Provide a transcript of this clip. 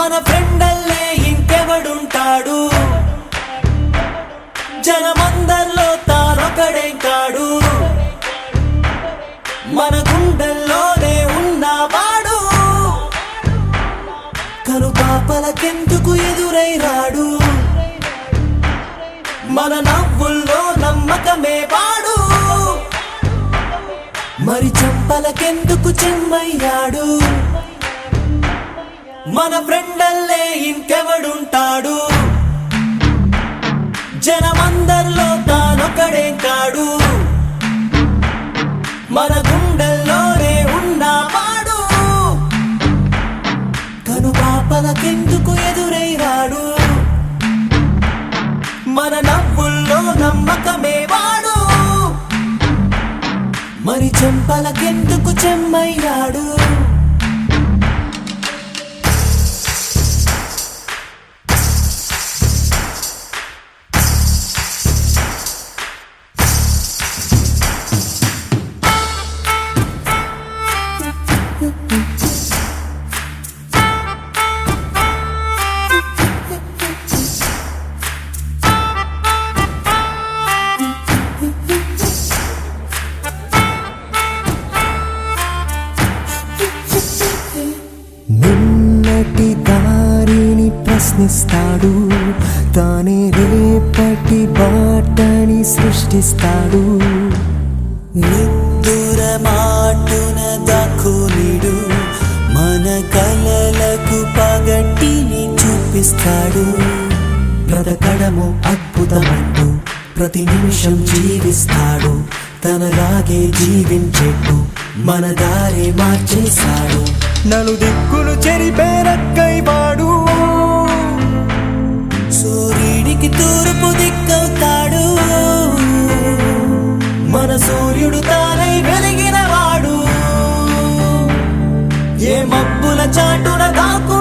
మన ఫ్రెండల్లే ఇంకెవడుంటాడు, జనమందరిలో తానొకడే కాడు, మన గుండెల్లోనే ఉన్నవాడు, కనుపాపలకెందుకు ఎదురై రాడు, మన నవ్వుల్లో నమ్మకమే వాడు, మరి చెంపలకెందుకు చెమ్మయ్యాడు, మన ఫ్రెండల్లే ఇంకెవడుంటాడు, జనమందరిలో తానొకడే కాడు, మన గుండెల్లోనే ఉన్నవాడు, కనుపాపలకెందుకు ఎదురై రాడు, మన నవ్వుల్లో నమ్మకమే వాడు, మరి చెంపలకెందుకు చెమ్మయ్యాడు. నిన్నటి దారిని ప్రశ్నిస్తాడు, తానే రేపటి బాటని సృష్టిస్తాడు. నిద్దుర మాటున దాక్కునిడు, మన కలలకు పగటిని చూపిస్తాడు, బ్రతకడము అద్భుతమంటూ ప్రతి నిమిషం జీవిస్తాడు, తనలాగే జీవించేట్టు మన దారి మార్చేశాడు, నలుదిక్కులు చెరిపేరక్కై వాడు, సూర్యుడికి తూర్పు దిక్కవుతాడు, మన సూర్యుడు తానై వెలిగిన వాడు, ఏ మబ్బుల చాటున దాకు